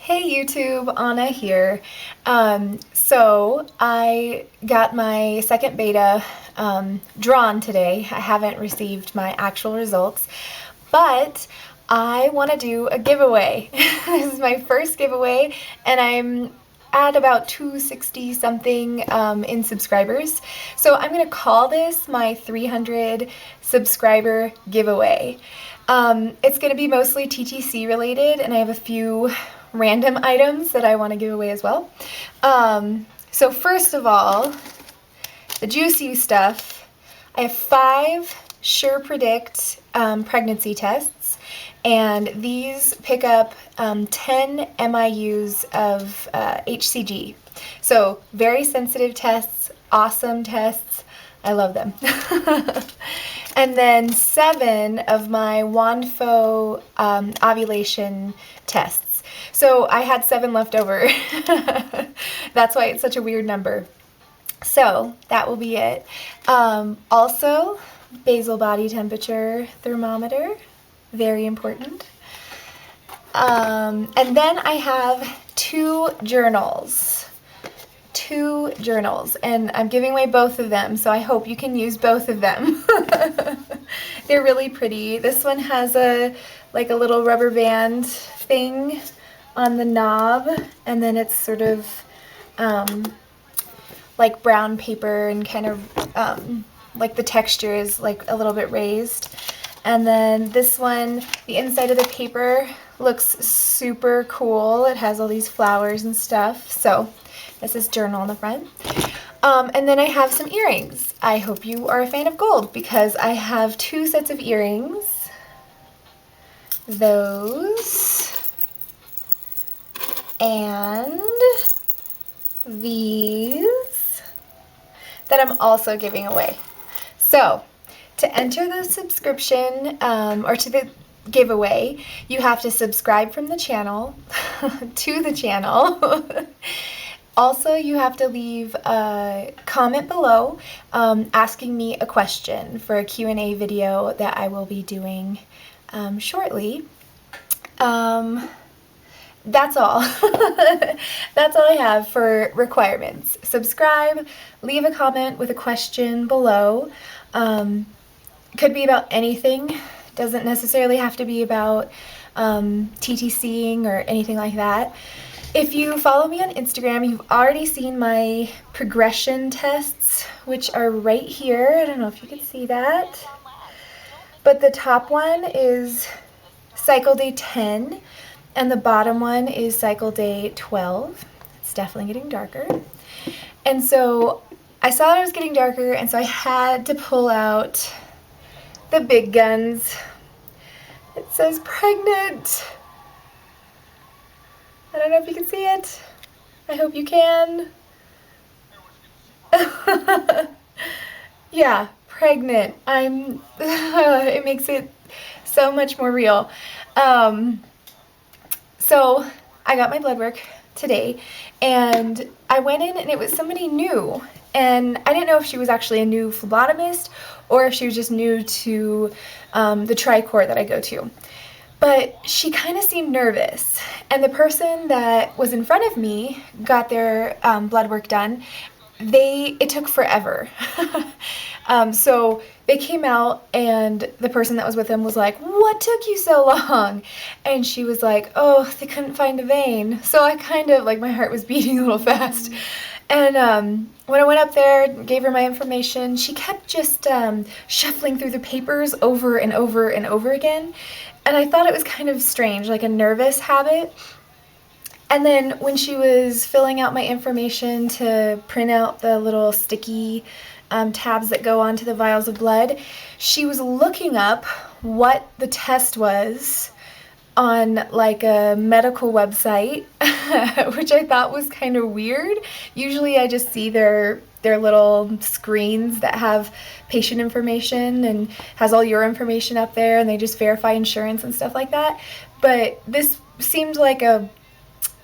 Hey YouTube, Anna here. So I got my second beta drawn today. I haven't received my actual results, but I want to do a giveaway. This is my first giveaway, and I'm at about 260 something in subscribers. So I'm going to call this my 300 subscriber giveaway. It's going to be mostly TTC related, and I have a few random items that I want to give away as well. So first of all, the juicy stuff. I have 5 Sure Predict pregnancy tests, and these pick up 10 MIUs of HCG. So very sensitive tests, awesome tests. I love them. And then 7 of my WANFO ovulation tests. So I had 7 left over. That's why it's such a weird number. So that will be it. Also, basal body temperature thermometer, very important. And then I have 2 journals. 2 journals, and I'm giving away both of them, so I hope you can use both of them. They're really pretty. This one has a little rubber band thing on the knob, and then it's sort of like brown paper, and kind of like the texture is like a little bit raised. And then this one, the inside of the paper looks super cool. It has all these flowers and stuff. So this is journal on the front. And then I have some earrings. I hope you are a fan of gold, because I have 2 sets of earrings. Those. And these that I'm also giving away. So to enter the subscription or to the giveaway, you have to subscribe from the channel to the channel. Also, you have to leave a comment below asking me a question for a Q&A video that I will be doing shortly. That's all. That's all I have for requirements. Subscribe, leave a comment with a question below. Could be about anything. Doesn't necessarily have to be about TTCing or anything like that. If you follow me on Instagram, you've already seen my progression tests, which are right here. I don't know if you can see that. But the top one is cycle day 10, and the bottom one is cycle day 12. It's definitely getting darker. And so I saw that it was getting darker, and so I had to pull out the big guns. It says pregnant. I don't know if you can see it. I hope you can. Yeah, pregnant. It makes it so much more real. So I got my blood work today, and I went in, and it was somebody new. And I didn't know if she was actually a new phlebotomist or if she was just new to the Tricor that I go to. But she kind of seemed nervous, and the person that was in front of me got their blood work done. It took forever. So they came out, and the person that was with them was like, "What took you so long?" And she was like, "Oh, they couldn't find a vein." So I kind of, like, my heart was beating a little fast. And when I went up there, gave her my information, she kept just shuffling through the papers over and over and over again. And I thought it was kind of strange, like a nervous habit. And then when she was filling out my information to print out the little sticky tabs that go onto the vials of blood, she was looking up what the test was on like a medical website, which I thought was kind of weird. Usually I just see their little screens that have patient information and has all your information up there, and they just verify insurance and stuff like that. But this seemed like a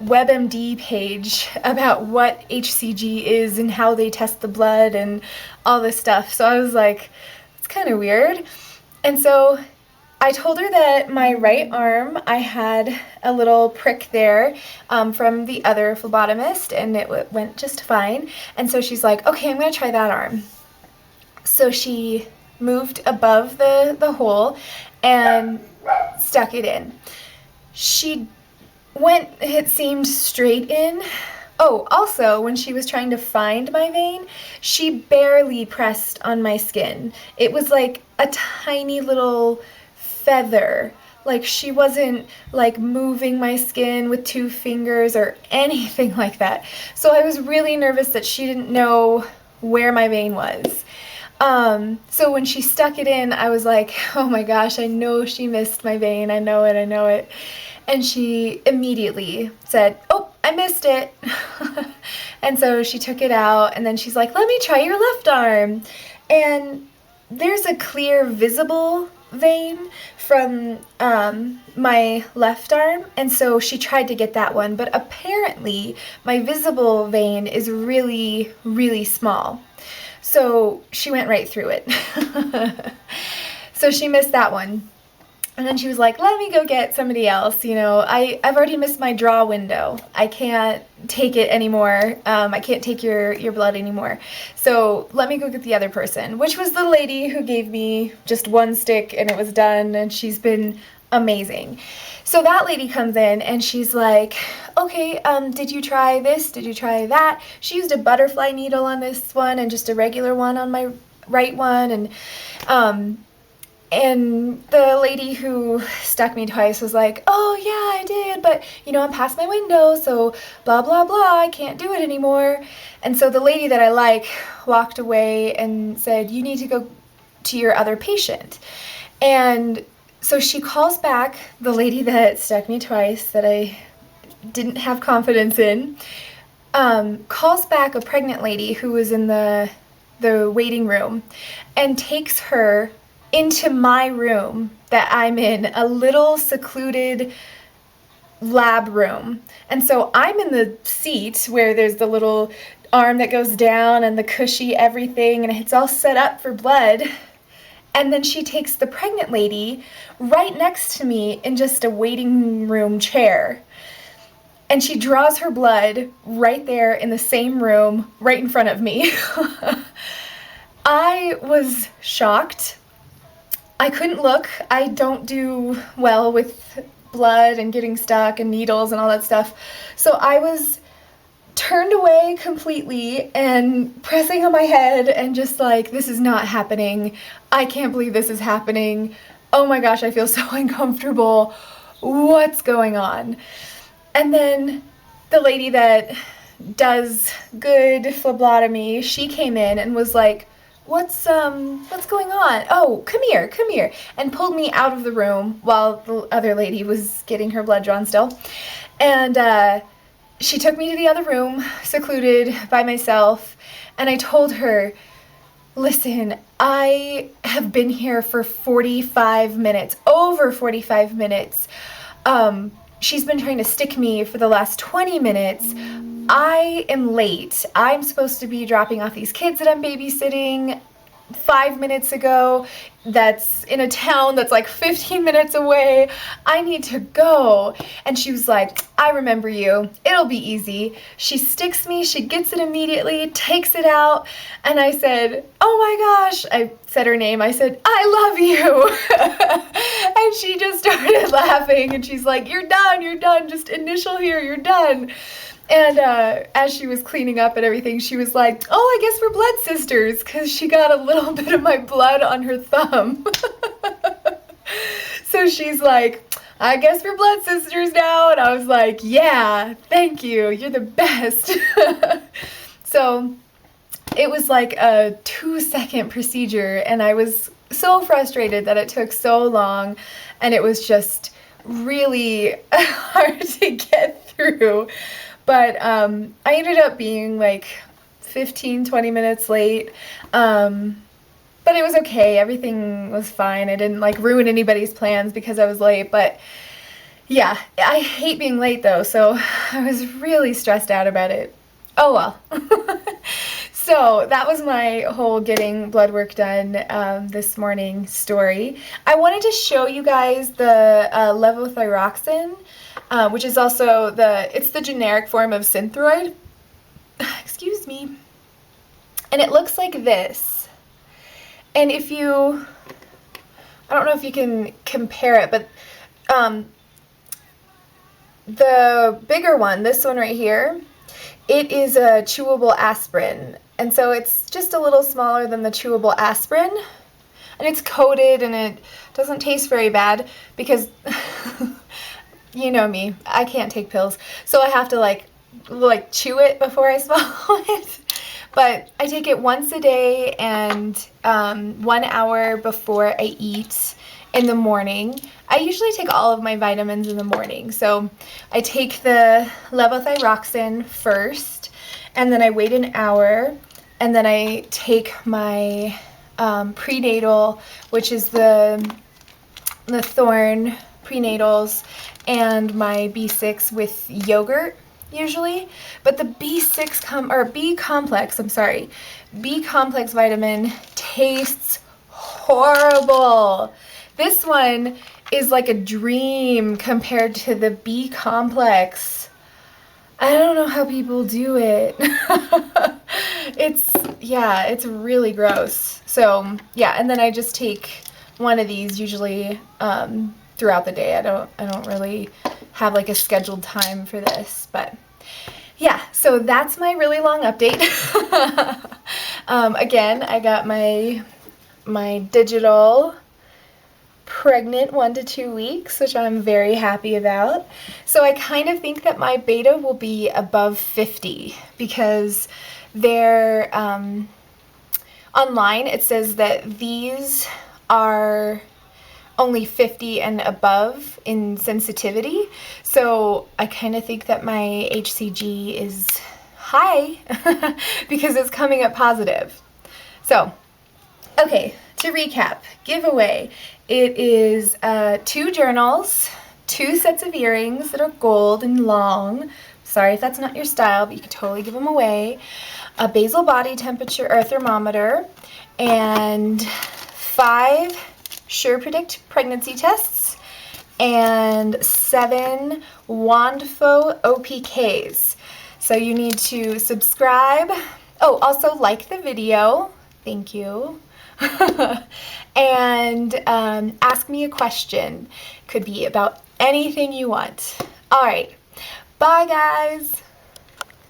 WebMD page about what HCG is and how they test the blood and all this stuff. So I was like, it's kind of weird. And so I told her that my right arm, I had a little prick there from the other phlebotomist, and it went just fine. And so she's like, okay, I'm going to try that arm. So she moved above the hole and stuck it in. She went, it seemed straight in. Oh, also, when she was trying to find my vein, she barely pressed on my skin. It was like a tiny little feather. Like, she wasn't like moving my skin with 2 fingers or anything like that. So I was really nervous that she didn't know where my vein was. So when she stuck it in, I was like, oh my gosh, I know she missed my vein. I know it, I know it. And she immediately said, oh, I missed it. And so she took it out, and then she's like, let me try your left arm. And there's a clear, visible vein from my left arm, and so she tried to get that one, but apparently my visible vein is really, really small. So she went right through it. So she missed that one. And then she was like, let me go get somebody else. You know, I've already missed my draw window. I can't take it anymore. I can't take your blood anymore. So let me go get the other person, which was the lady who gave me just 1 stick and it was done. And she's been amazing. So that lady comes in and she's like, okay, did you try this? Did you try that? She used a butterfly needle on this one and just a regular one on my right one. And the lady who stuck me twice was like, oh yeah, I did, but you know, I'm past my window, so blah, blah, blah, I can't do it anymore. And so the lady that I like walked away and said, you need to go to your other patient. And so she calls back the lady that stuck me twice that I didn't have confidence in, calls back a pregnant lady who was in the waiting room and takes her into my room that I'm in, a little secluded lab room. And so I'm in the seat where there's the little arm that goes down and the cushy everything, and it's all set up for blood. And then she takes the pregnant lady right next to me in just a waiting room chair. And she draws her blood right there in the same room, right in front of me. I was shocked. I couldn't look. I don't do well with blood and getting stuck and needles and all that stuff. So I was turned away completely and pressing on my head and just like, this is not happening. I can't believe this is happening. Oh my gosh, I feel so uncomfortable. What's going on? And then the lady that does good phlebotomy, she came in and was like, what's going on? Oh, come here, and pulled me out of the room while the other lady was getting her blood drawn still. And she took me to the other room, secluded by myself, and I told her, listen, I have been here for 45 minutes, over 45 minutes. She's been trying to stick me for the last 20 minutes. I am late. I'm supposed to be dropping off these kids that I'm babysitting 5 minutes ago. That's in a town that's like 15 minutes away. I need to go. And she was like, I remember you. It'll be easy. She sticks me, she gets it immediately, takes it out, and I said, oh my gosh. I said her name. I said, I love you. And she just started laughing and she's like, you're done. Just initial here, you're done. And as she was cleaning up and everything, she was like, oh, I guess we're blood sisters, because she got a little bit of my blood on her thumb. So she's like, I guess we're blood sisters now. And I was like, yeah, thank you. You're the best. So it was like a 2-second procedure, and I was so frustrated that it took so long, and it was just really hard to get through. But I ended up being like 15-20 minutes late, but it was okay. Everything was fine. I didn't like ruin anybody's plans because I was late, but yeah, I hate being late though, so I was really stressed out about it. Oh well. So that was my whole getting blood work done this morning story. I wanted to show you guys the levothyroxine, which is also it's the generic form of Synthroid. Excuse me. And it looks like this. And I don't know if you can compare it, but the bigger one, this one right here, it is a chewable aspirin. And so it's just a little smaller than the chewable aspirin. And it's coated and it doesn't taste very bad because, you know me, I can't take pills. So I have to like chew it before I swallow it. But I take it once a day and 1 hour before I eat in the morning. I usually take all of my vitamins in the morning. So I take the levothyroxine first, and then I wait an hour, and then I take my prenatal, which is the Thorne prenatals, and my B6 with yogurt usually. But the B complex vitamin tastes horrible. This one is like a dream compared to the B complex. I don't know how people do it. It's really gross. So yeah, and then I just take one of these usually throughout the day. I don't really have like a scheduled time for this, but yeah, so that's my really long update. Again, I got my digital pregnant 1 to 2 weeks, which I'm very happy about. So I kind of think that my beta will be above 50 because they're online. It says that these are only 50 and above in sensitivity. So I kind of think that my HCG is high because it's coming up positive. So, okay, to recap, giveaway. It is 2 journals, 2 sets of earrings that are gold and long. Sorry if that's not your style, but you can totally give them away. A basal body temperature or thermometer, and 5 Sure Predict pregnancy tests, and 7 Wandfo OPKs. So you need to subscribe. Oh, also like the video. Thank you. And ask me a question. Could be about anything you want. All right. Bye, guys.